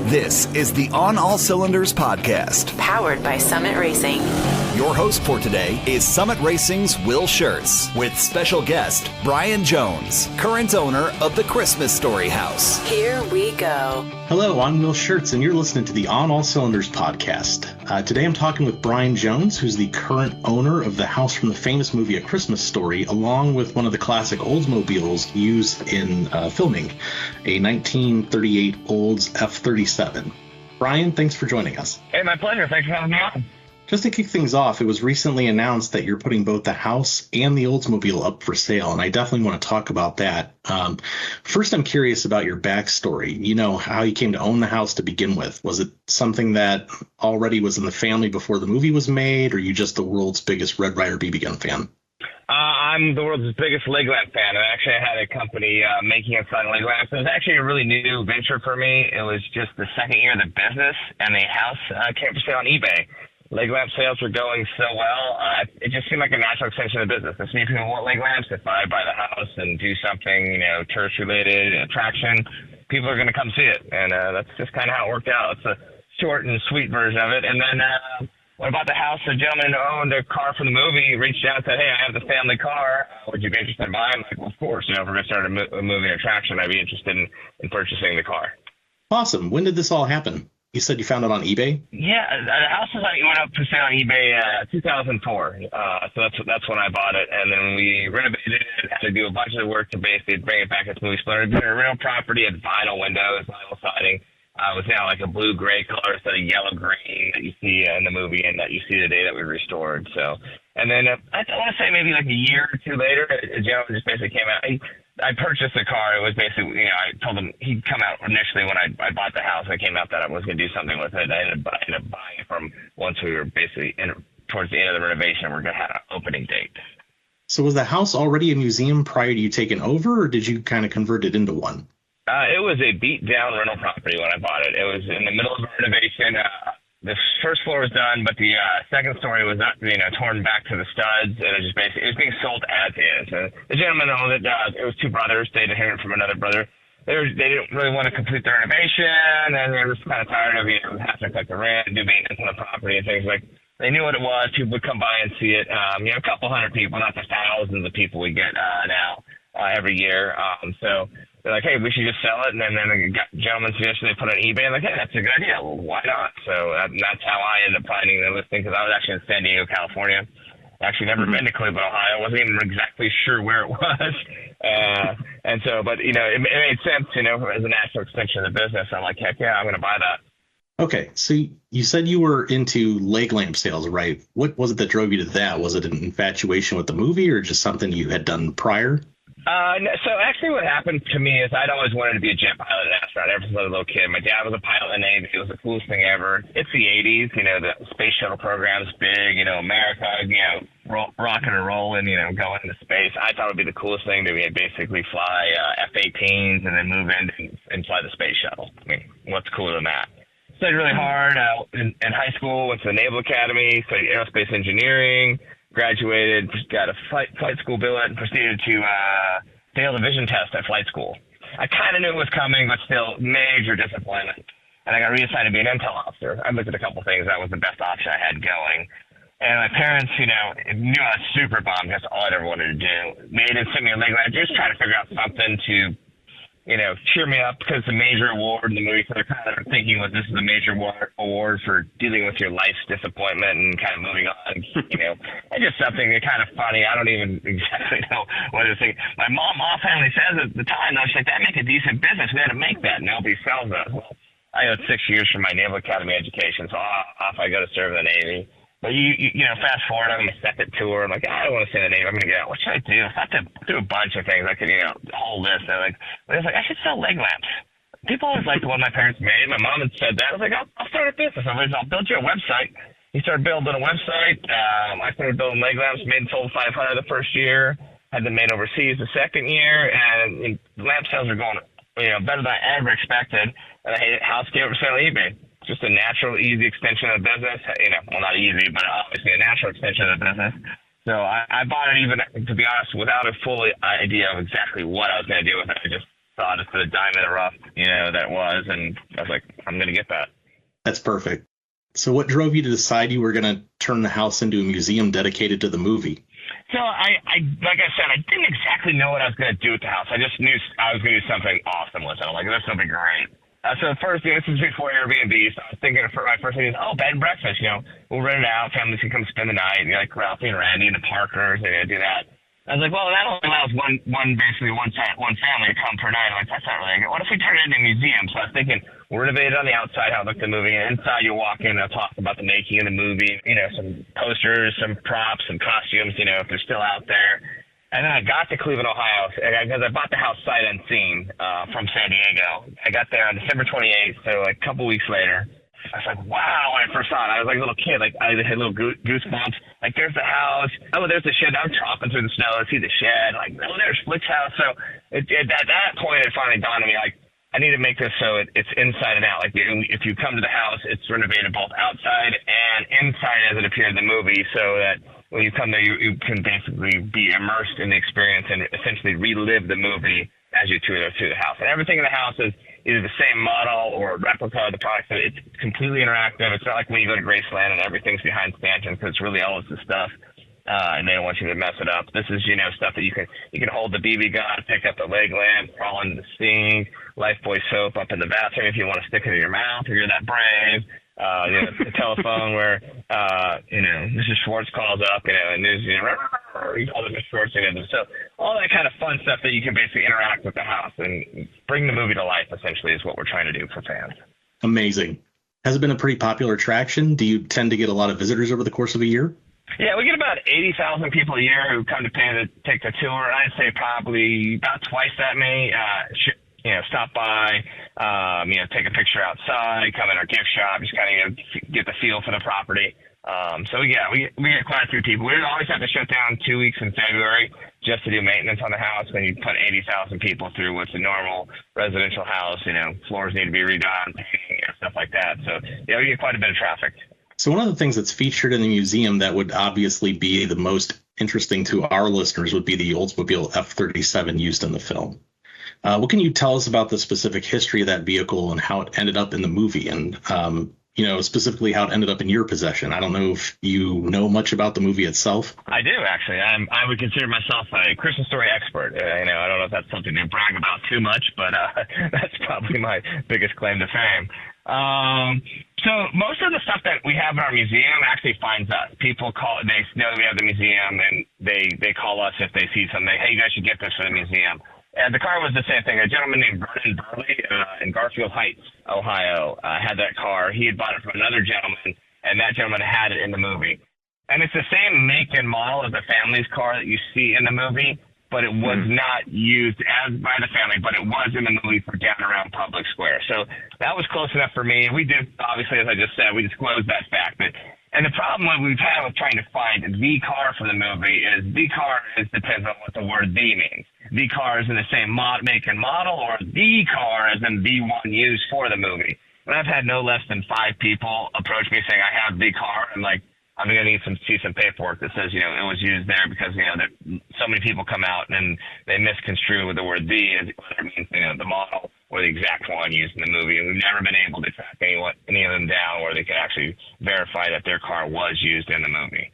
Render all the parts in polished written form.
This is the On All Cylinders podcast, powered by Summit Racing. Your host for today is Summit Racing's Will Schertz, with special guest Brian Jones, current owner of the Christmas Story House. Here we go. Hello, I'm Will Schertz, and you're listening to the On All Cylinders podcast. Today I'm talking with Brian Jones, who's the current owner of the house from the famous movie A Christmas Story, along with one of the classic Oldsmobiles used in filming, a 1938 Olds F37. Brian, thanks for joining us. Hey, my pleasure. Thanks for having me on. Just to kick things off, it was recently announced that you're putting both the house and the Oldsmobile up for sale, and I definitely want to talk about that. First, I'm curious about your backstory. You know, how you came to own the house to begin with. Was it something that already was in the family before the movie was made, or are you just the world's biggest Red Ryder BB gun fan? I'm the world's biggest leg lamp fan, and actually I had a company making and selling leg lamps. It was actually a really new venture for me. It was just the second year of the business, and the house came for sale on eBay. Leg lamp sales were going so well, it just seemed like a natural extension of the business. If people want leg lamps, if I buy the house and do something, tourist-related, attraction, people are going to come see it. And that's just kind of how it worked out. It's a short and sweet version of it. And then when I bought the house, the gentleman who owned a car from the movie reached out and said, hey, I have the family car. Would you be interested in buying? I'm like, well, of course. If we're going to start a movie attraction, I'd be interested in purchasing the car. Awesome. When did this all happen? You said you found it on eBay? Yeah, the house went up for sale on eBay 2004. So that's when I bought it. And then we renovated it, had to do a bunch of work to basically bring it back as movie splendor. Did a real property, had vinyl windows, vinyl siding. It was now like a blue-gray color instead of yellow-green that you see in the movie and that you see the day that we restored. So, and then I want to say maybe like a year or two later, a gentleman just basically came out. I purchased the car. It was basically, I told him he'd come out initially when I bought the house. I came out that I was going to do something with it. I ended up buying it from once we were basically towards the end of the renovation. We're going to have an opening date. So was the house already a museum prior to you taking over, or did you kind of convert it into one? It was a beat-down rental property when I bought it. It was in the middle of a renovation. The first floor was done, but the second story was not, torn back to the studs, and it was being sold as is. And the gentleman owned it. It was two brothers. They inherited from another brother. They didn't really want to complete the renovation, and they were just kind of tired of having to collect the rent, do maintenance on the property, and things like. They knew what it was. People would come by and see it. A couple hundred people, not the thousands of people we get now every year. So they're like, hey, we should just sell it. And then the gentleman suggested they put it on eBay. I'm like, hey, that's a good idea. Well, why not? So that's how I ended up finding the listing, because I was actually in San Diego, California. Actually never been to Cleveland, Ohio. I wasn't even exactly sure where it was. And so, but, it made sense, as a natural extension of the business. I'm like, heck yeah, I'm going to buy that. Okay, so you said you were into leg lamp sales, right? What was it that drove you to that? Was it an infatuation with the movie, or just something you had done prior? No, so actually what happened to me is I'd always wanted to be a jet pilot and astronaut ever since I was a little kid. My dad was a pilot in the Navy. It was the coolest thing ever. It's the 80s, the space shuttle program's big, America, rocking and rolling, going into space. I thought it would be the coolest thing to basically fly F-18s and then move in and fly the space shuttle. I mean, what's cooler than that? Studied really hard in high school, went to the Naval Academy, studied aerospace engineering, graduated, got a flight school billet, and proceeded to fail the vision test at flight school. I kind of knew it was coming, but still, major disappointment. And I got reassigned to be an intel officer. I looked at a couple things. That was the best option I had going. And my parents, knew I was super bummed. That's all I'd ever wanted to do. They didn't send me a leg lamp, just trying to figure out something to cheer me up, because it's a major award in the movie. So they're kind of thinking, this is a major award for dealing with your life's disappointment and kind of moving on, and just something kind of funny. I don't even exactly know what to think. My mom offhandedly says at the time, though, she's like, that make a decent business. We had to make that. Nobody sells those. Well, I got 6 years from my Naval Academy education, so off I go to serve in the Navy. But fast forward, I'm on my second tour. I'm like, I don't want to stay in the Navy. I'm going to get out. What should I do? I have to do a bunch of things. I could, a whole list. But I was like, I should sell leg lamps. People always liked the one my parents made. My mom had said that. I was like, I'll start a business. I'll build you a website. He started building a website. I started building leg lamps. Made and sold 500 the first year. Had them made overseas the second year. And lamp sales are going, better than I ever expected. And house came for sale on eBay. Just a natural, easy extension of the business. Well, not easy, but obviously a natural extension of the business. So I bought it even, to be honest, without a full idea of exactly what I was going to do with it. I just saw just the diamond in the rough, that was, and I was like, I'm going to get that. That's perfect. So what drove you to decide you were going to turn the house into a museum dedicated to the movie? So I like I said, I didn't exactly know what I was going to do with the house. I just knew I was going to do something awesome with it. I'm like, this will be great. So first, this is before Airbnb, so I was thinking my first thing is, bed and breakfast, we'll rent it out, families can come spend the night, and like Ralphie and Randy and the Parkers, and do that. I was like, well, that only allows one family to come per night. I'm like, that's not really good. What if we turn it into a museum? So I was thinking, we'll renovate it on the outside, how it looked in the movie, and inside you walk in, I'll talk about the making of the movie, some posters, some props, some costumes, if they're still out there. And then I got to Cleveland, Ohio, because I bought the house sight unseen from San Diego. I got there on December 28th, so like a couple weeks later. I was like, wow, when I first saw it. I was like a little kid. Like, I had little goosebumps. Like, there's the house. Oh, there's the shed. I'm chopping through the snow to see the shed. Like, oh, there's Flick's house. So at that point, it finally dawned on me, like, I need to make this so it's inside and out. Like, if you come to the house, it's renovated both outside and inside as it appeared in the movie, so that when you come there, you can basically be immersed in the experience and essentially relive the movie as you tour through the house. And everything in the house is either the same model or a replica of the product. So it's completely interactive. It's not like when you go to Graceland and everything's behind stanchions, because it's really all of the stuff. And they don't want you to mess it up. This is, stuff that you can hold the BB gun, pick up the leg lamp, crawl into the sink, Lifebuoy soap up in the bathroom if you want to stick it in your mouth, if you're that brave. The telephone where, Mrs. Schwartz calls up, and there's, you call them Mrs. Schwartz, so all that kind of fun stuff that you can basically interact with the house and bring the movie to life, essentially, is what we're trying to do for fans. Amazing. Has it been a pretty popular attraction? Do you tend to get a lot of visitors over the course of a year? Yeah, we get about 80,000 people a year who come to take the tour. I'd say probably about twice that many stop by, take a picture outside, come in our gift shop, just kind of get the feel for the property. So yeah, we get quite a few people. We always have to shut down 2 weeks in February just to do maintenance on the house. When you put 80,000 people through what's a normal residential house, floors need to be redone, painting, stuff like that. So yeah, we get quite a bit of traffic. So one of the things that's featured in the museum that would obviously be the most interesting to our listeners would be the Oldsmobile F37 used in the film. What can you tell us about the specific history of that vehicle and how it ended up in the movie, and specifically how it ended up in your possession? I don't know if you know much about the movie itself. I do, actually. I would consider myself a Christmas story expert. I don't know if that's something to brag about too much, but that's probably my biggest claim to fame. So most of the stuff that we have in our museum actually finds us. People they know that we have the museum, and they call us if they see something. Hey, you guys should get this for the museum. And the car was the same thing. A gentleman named Vernon Burley in Garfield Heights, Ohio, had that car. He had bought it from another gentleman, and that gentleman had it in the movie. And it's the same make and model as the family's car that you see in the movie, but it was not used as by the family, but it was in the movie for down around Public Square. So that was close enough for me. We did, obviously, as I just said, we disclosed that fact. And the problem that we've had with trying to find the car for the movie is the car depends on what the word "the" means. The car is in the same make and model, or the car is in the one used for the movie. And I've had no less than 5 people approach me saying, I have the car. I'm like, I'm going to need see some paperwork that says, it was used there, because, that so many people come out and they misconstrue with the word "the," whether it means, the model or the exact one used in the movie. And we've never been able to track any of them down where they could actually verify that their car was used in the movie.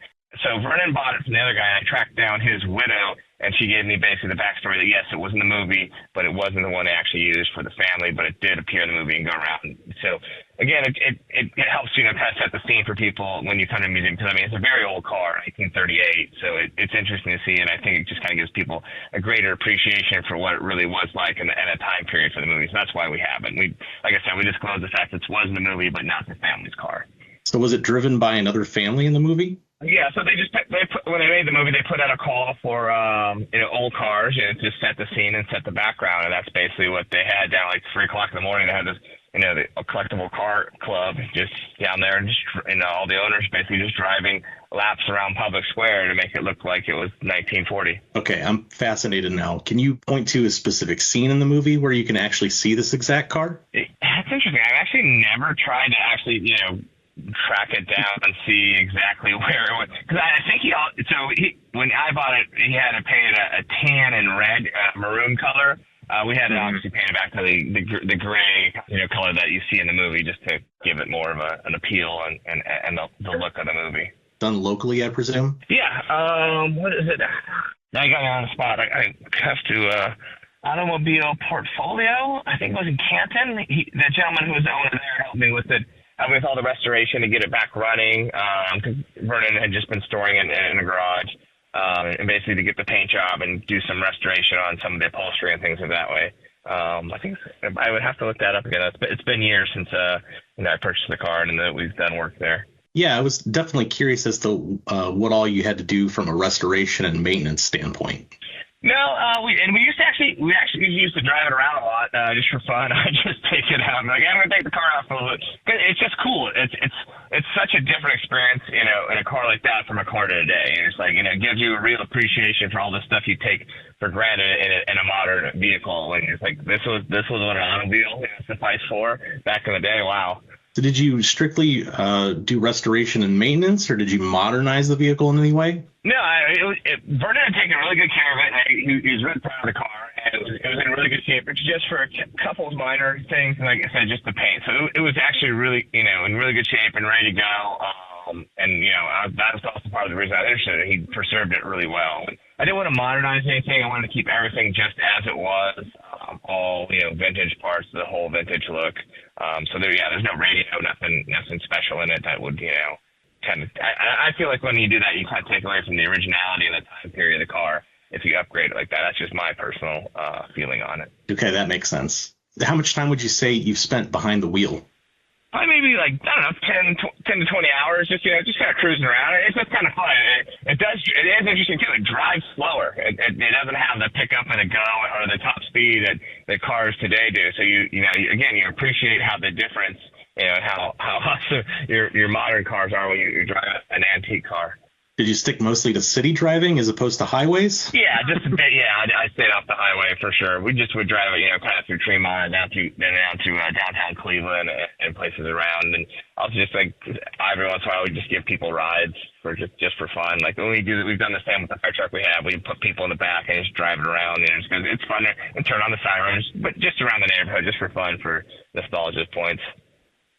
So Vernon bought it from the other guy, and I tracked down his widow, and she gave me basically the backstory that, yes, it was in the movie, but it wasn't the one they actually used for the family, but it did appear in the movie and go around. So, again, it helps, kind of set the scene for people when you come to the museum, because, it's a very old car, 1938, so it's interesting to see, and I think it just kind of gives people a greater appreciation for what it really was like in a time period for the movie. So that's why we have it. Like I said, we disclosed the fact that it was in the movie, but not the family's car. So was it driven by another family in the movie? Yeah, so when they made the movie, they put out a call for old cars, to set the scene and set the background, and that's basically what they had down like 3:00 in the morning. They had this, the collectible car club just down there, and just all the owners basically just driving laps around Public Square to make it look like it was 1940. Okay, I'm fascinated now. Can you point to a specific scene in the movie where you can actually see this exact car? That's interesting. I've actually never tried to actually, track it down and see exactly where it was, because I think when I bought it, he had it painted a tan and red maroon color. We had it obviously painted back to the gray, color that you see in the movie, just to give it more of an appeal and the look of the movie. Done locally, I presume? Yeah. What is it? Now you got me on the spot. I have to. Automobile Portfolio, I think it was in Canton. The gentleman who was the owner there helped me with it. With all the restoration to get it back running, because Vernon had just been storing it in a garage, and basically to get the paint job and do some restoration on some of the upholstery and things of that way. I think I would have to look that up again. It's been years since I purchased the car and that we've done work there. Yeah, I was definitely curious as to what all you had to do from a restoration and maintenance standpoint. No, we actually used to drive it around a lot, just for fun. I just take it out. I'm like, I'm gonna take the car out for a little bit. It's just cool. It's such a different experience, in a car like that from a car to today. And it's like, it gives you a real appreciation for all the stuff you take for granted in a modern vehicle. And it's like this was what an automobile sufficed for back in the day. Wow. So did you strictly do restoration and maintenance, or did you modernize the vehicle in any way? No, Vernon had taken really good care of it. And he was really proud of the car, and it was in really good shape. It's just for a couple of minor things, and like I said, just the paint. So it was actually really, in really good shape and ready to go. That was also part of the reason I was interested. He preserved it really well. I didn't want to modernize anything. I wanted to keep everything just as it was, all vintage parts, the whole vintage look. So there's no radio, nothing special in it that would kind of. I feel like when you do that, you kind of take away from the originality of the time period of the car if you upgrade it like that. That's just my personal feeling on it. Okay, that makes sense. How much time would you say you've spent behind the wheel? Probably maybe 10 to 20 hours, just kind of cruising around. It's just kind of fun. It is interesting too. It drives slower. It doesn't have the pickup and the go or the top speed that cars today do. So you appreciate how the difference, how awesome your modern cars are when you drive an antique car. Did you stick mostly to city driving as opposed to highways? Yeah, just a bit. Yeah, I stayed off the highway for sure. We just would drive, kind of through Tremont and down to downtown Cleveland and places around. And also just every once in a while we just give people rides for just for fun. Like when we do that, we've done the same with the fire truck we have. We put people in the back and just drive it around. It's fun and turn on the sirens, but just around the neighborhood, just for fun, for nostalgia points.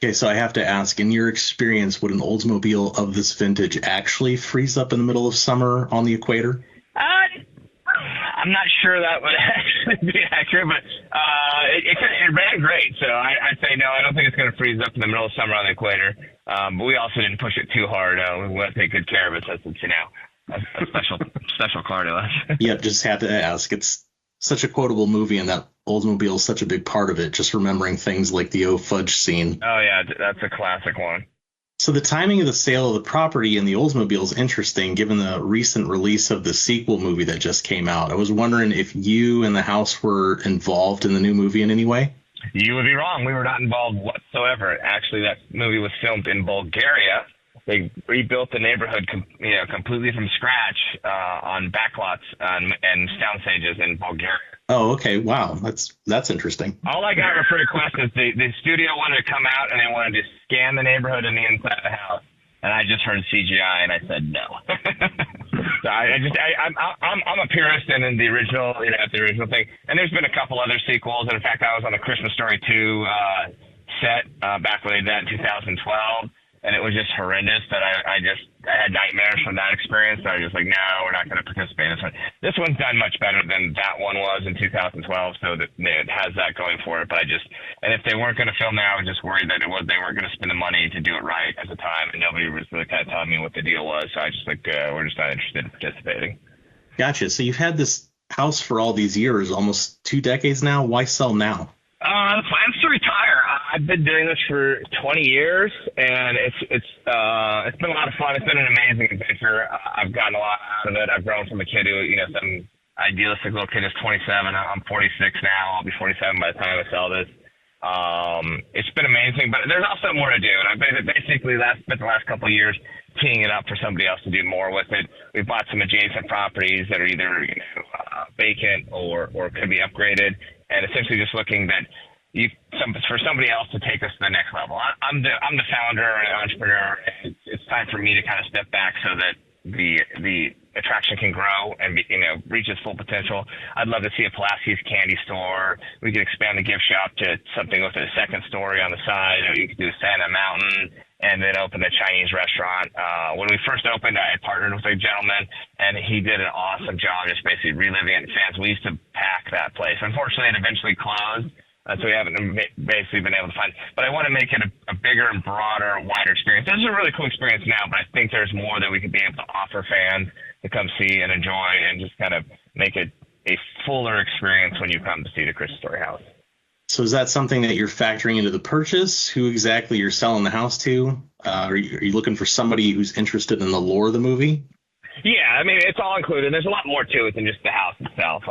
Okay, so I have to ask, in your experience, would an Oldsmobile of this vintage actually freeze up in the middle of summer on the equator? I'm not sure that would actually be accurate, but it ran great. So I'd say no, I don't think it's going to freeze up in the middle of summer on the equator. But we also didn't push it too hard. We want to take good care of it since it's, a special car to us. Yep, just had to ask. It's such a quotable movie, and that Oldsmobile is such a big part of it, just remembering things like the Oh Fudge scene. Oh, yeah, that's a classic one. So the timing of the sale of the property in the Oldsmobile is interesting, given the recent release of the sequel movie that just came out. I was wondering if you and the house were involved in the new movie in any way? You would be wrong. We were not involved whatsoever. Actually, that movie was filmed in Bulgaria. They rebuilt the neighborhood, completely from scratch on backlots and sound stages in Bulgaria. Oh, okay. Wow. That's interesting. All I got for request is the studio wanted to come out and they wanted to scan the neighborhood and the inside of the house. And I just heard CGI and I said no. So I'm a purist and in the original, the original thing. And there's been a couple other sequels. And in fact, I was on the Christmas Story 2 set back when they did that in 2012. And it was just horrendous that I had nightmares from that experience. So I was just like, no, we're not going to participate in this one. This one's done much better than that one was in 2012. So that it has that going for it. But and if they weren't going to film there, I was just worried that they weren't going to spend the money to do it right at the time. And nobody was really kind of telling me what the deal was. So I just we're just not interested in participating. Gotcha. So you've had this house for all these years, almost 2 decades now. Why sell now? The plan's to retire. I've been doing this for 20 years, and it's been a lot of fun. It's been an amazing adventure. I've gotten a lot out of it. I've grown from a kid who, some idealistic little kid is 27. I'm 46 now. I'll be 47 by the time I sell this. It's been amazing, but there's also more to do. And I've basically spent the last couple of years teeing it up for somebody else to do more with it. We've bought some adjacent properties that are either vacant or could be upgraded, and essentially just looking that for somebody else to take us to the next level. I'm the founder and entrepreneur, and it's time for me to kind of step back so that the attraction can grow and reach its full potential. I'd love to see a Pulaski's candy store. We could expand the gift shop to something with a second story on the side. Or you could do Santa Mountain and then open a Chinese restaurant. When we first opened, I partnered with a gentleman, and he did an awesome job just basically reliving it in fans. We used to pack that place. Unfortunately, it eventually closed. So we haven't basically been able to find, but I want to make it a bigger and broader, wider experience. This is a really cool experience now, but I think there's more that we could be able to offer fans to come see and enjoy and just kind of make it a fuller experience when you come to see the Christmas Story House. So is that something that you're factoring into the purchase? Who exactly you're selling the house to? Are you looking for somebody who's interested in the lore of the movie? Yeah, I mean, it's all included. There's a lot more to it than just the house itself.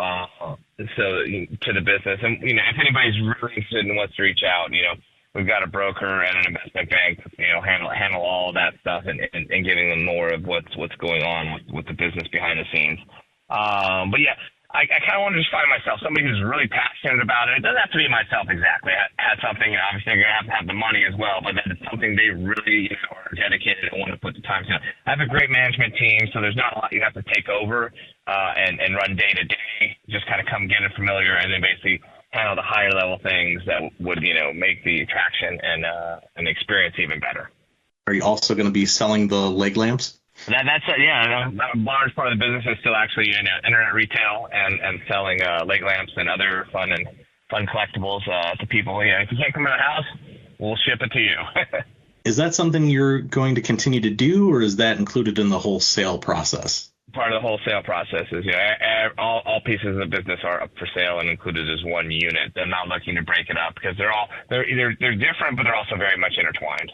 So to the business, and if anybody's really interested and wants to reach out, we've got a broker and an investment bank, handle all of that stuff and giving them more of what's going on with the business behind the scenes. But yeah, I kind of want to just find myself somebody who's really passionate about it. It doesn't have to be myself exactly. I had something, obviously I'm going to have the money as well, but that it's something they really are dedicated and want to put the time to. I have a great management team, so there's not a lot you have to take over and run day to day. Just kind of come get it familiar and then basically handle the higher level things that would, make the attraction and the experience even better. Are you also going to be selling the leg lamps? That's a large part of the business is still actually internet retail and selling leg lamps and other fun collectibles to people. If you can't come to the house, we'll ship it to you. Is that something you're going to continue to do, or is that included in the whole sale process? Part of the whole sale process is all pieces of the business are up for sale and included as one unit. They're not looking to break it up because they're different, but they're also very much intertwined.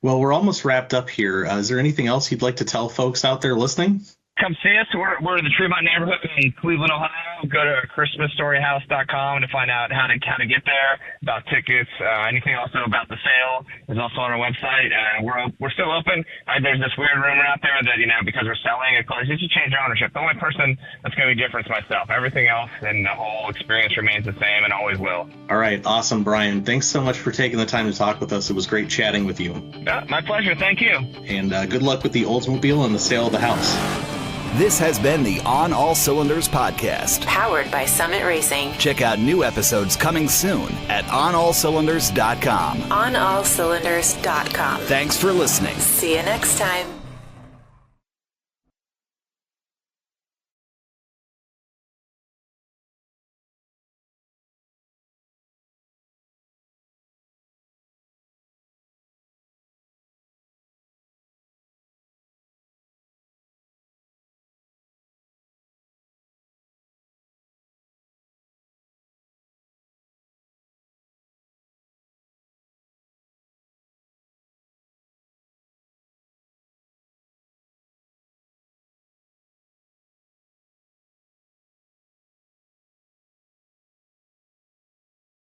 Well, we're almost wrapped up here. Is there anything else you'd like to tell folks out there listening? Come see us. We're in the Tremont neighborhood in Cleveland, Ohio. Go to ChristmasStoryHouse.com to find out how to get there, about tickets, anything also about the sale is also on our website. We're still open. There's this weird rumor out there that because we're selling it, you should change our ownership. The only person that's going to be different is myself. Everything else and the whole experience remains the same and always will. All right, awesome, Brian. Thanks so much for taking the time to talk with us. It was great chatting with you. My pleasure. Thank you. And good luck with the Oldsmobile and the sale of the house. This has been the On All Cylinders podcast. Powered by Summit Racing. Check out new episodes coming soon at OnAllCylinders.com. OnAllCylinders.com. Thanks for listening. See you next time.